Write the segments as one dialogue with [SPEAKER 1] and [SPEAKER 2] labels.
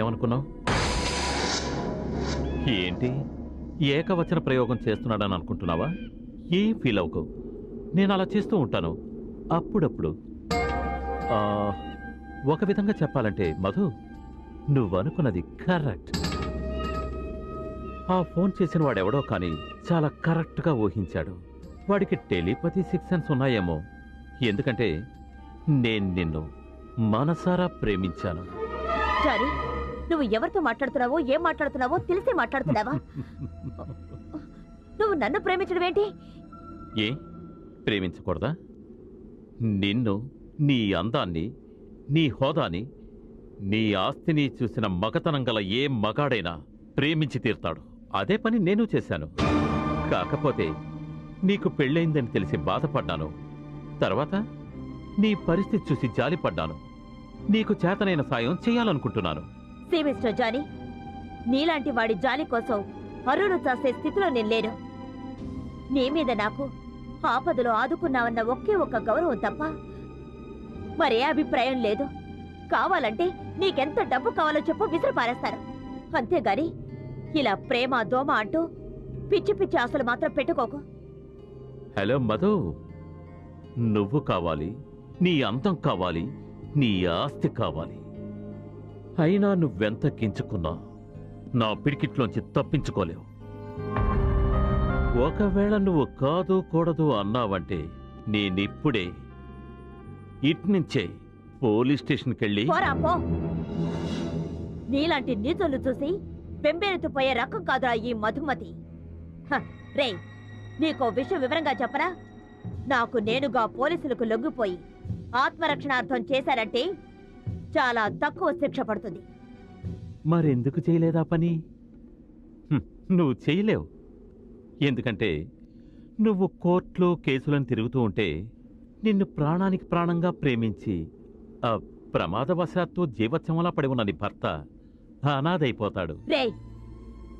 [SPEAKER 1] ఏమనుకున్నావు? ఏంటి ఏకవచన ప్రయోగం చేస్తున్నాడని అనుకుంటున్నావా? ఏం ఫీల్ అవ్వకు, నేను అలా చేస్తూ ఉంటాను అప్పుడప్పుడు. ఒక విధంగా చెప్పాలంటే మధు, నువ్వనుకున్నది కరెక్ట్. ఆ ఫోన్ చేసిన వాడెవడో కానీ చాలా కరెక్ట్గా ఊహించాడు. వాడికి టెలిపతి 6 సెన్స్ ఉన్నాయేమో. ఎందుకంటే నేను నిన్ను మనసారా ప్రేమించాను.
[SPEAKER 2] జానీ, నువ్వు ఎవరితో మాట్లాడుతున్నావో ఏం మాట్లాడుతున్నావో తెలిసే మాట్లాడుతున్నావా? నువ్వు నన్ను ప్రేమించడం ఏంటి?
[SPEAKER 1] ఏ ప్రేమించకూడదా? నిన్ను, నీ అందాన్ని, నీ హోదాని, నీ ఆస్తిని చూసిన మగతనం గల ఏ మగాడైనా ప్రేమించి తీర్తాడు. అదే పని నేను చేశాను. కాకపోతే నీకు పెళ్ళయిందని తెలిసి బాధపడ్డాను. తర్వాత నీ పరిస్థితి చూసి జాలిపడ్డాను. నీకు చేతనైన సాయం చేయాలనుకుంటున్నాను.
[SPEAKER 2] మిస్టర్ జానీ, నీలాంటి వాడి జాలి కోసం అరును చాసే స్థితిలో నేను లేను. నీ మీద నాకు ఆపదలో ఆదుకున్నావన్న ఒకే ఒక్క గౌరవం తప్ప మరే అభిప్రాయం లేదు. కావాలంటే నీకెంత డబ్బు కావాలో చెప్పు, విసిరి పారేస్తాను. అంతేగాని ఇలా ప్రేమ దోమ అంటూ పిచ్చి పిచ్చి ఆశలు మాత్రం పెట్టుకోకు.
[SPEAKER 1] హలో మధు, నువ్వు కావాలి, నీ అందం కావాలి, నీ ఆస్తి కావాలి. అయినా నువ్వెంత గించుకున్నా నా పిడికిట్లోంచి తప్పించుకోలేవు. ఒకవేళ నువ్వు కాదు కూడదు అన్నావంటే నేనిప్పుడే ఇట్నుంచే పోలీస్ స్టేషన్కెళ్ళి
[SPEAKER 2] నీలాంటి నీతులు చూసి బెంబేలెత్తిపోయే రకం కాదురా ఈ మధుమతి. రే, నీకో విషయం వివరంగా చెప్పరా? నాకు నేనుగా పోలీసులకు లొంగిపోయి ఆత్మరక్షణార్థం చేశారంటే చాలా తక్కువ శిక్ష పడుతుంది.
[SPEAKER 1] మరెందుకు చేయలేదా పని? నువ్వు చేయలేవు. ఎందుకంటే నువ్వు కోర్టులు కేసులను తిరుగుతూ ఉంటే నిన్ను ప్రాణానికి ప్రాణంగా ప్రేమించి ప్రమాదవశాత్తు జీవత్సంలా పడి ఉన్న నీ భర్త అనాథైపోతాడు.
[SPEAKER 2] రే,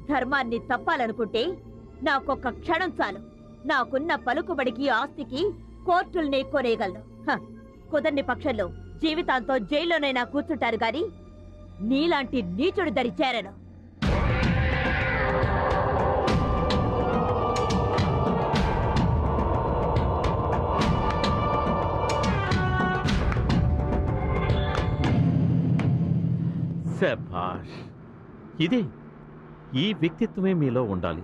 [SPEAKER 2] ధర్మాన్ని తప్పాలనుకుంటే నాకొక్క క్షణం చాలు. నాకున్న పలుకుబడికి ఆస్తికి కోర్టుల్ని కొనేయగలను. కుదర్ని పక్షంలో జీవితాంతం జైల్లోనైనా కూర్చుంటారు గాని నీలాంటి నీచుడు దరి చేరను.
[SPEAKER 1] శభాష్, ఇదే ఈ వ్యక్తిత్వమే మీలో ఉండాలి.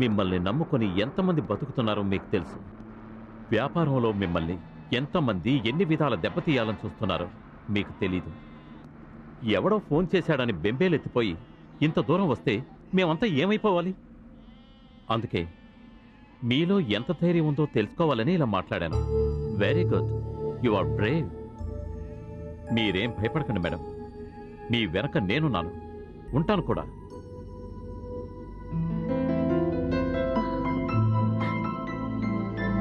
[SPEAKER 1] మిమ్మల్ని నమ్ముకొని ఎంతమంది బతుకుతున్నారో మీకు తెలుసు. వ్యాపారంలో మిమ్మల్ని ఎంతమంది ఎన్ని విధాల దెబ్బతీయాలని చూస్తున్నారో మీకు తెలీదు. ఎవడో ఫోన్ చేశాడని బెంబేలెత్తిపోయి ఇంత దూరం వస్తే మేమంతా ఏమైపోవాలి? అందుకే మీలో ఎంత ధైర్యం ఉందో తెలుసుకోవాలని ఇలా మాట్లాడాను. Very good, you are brave. మీరేం భయపడకండి మేడం, మీ వెనక నేనున్నాను, ఉంటాను కూడా.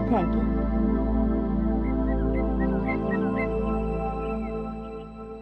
[SPEAKER 2] Thank you.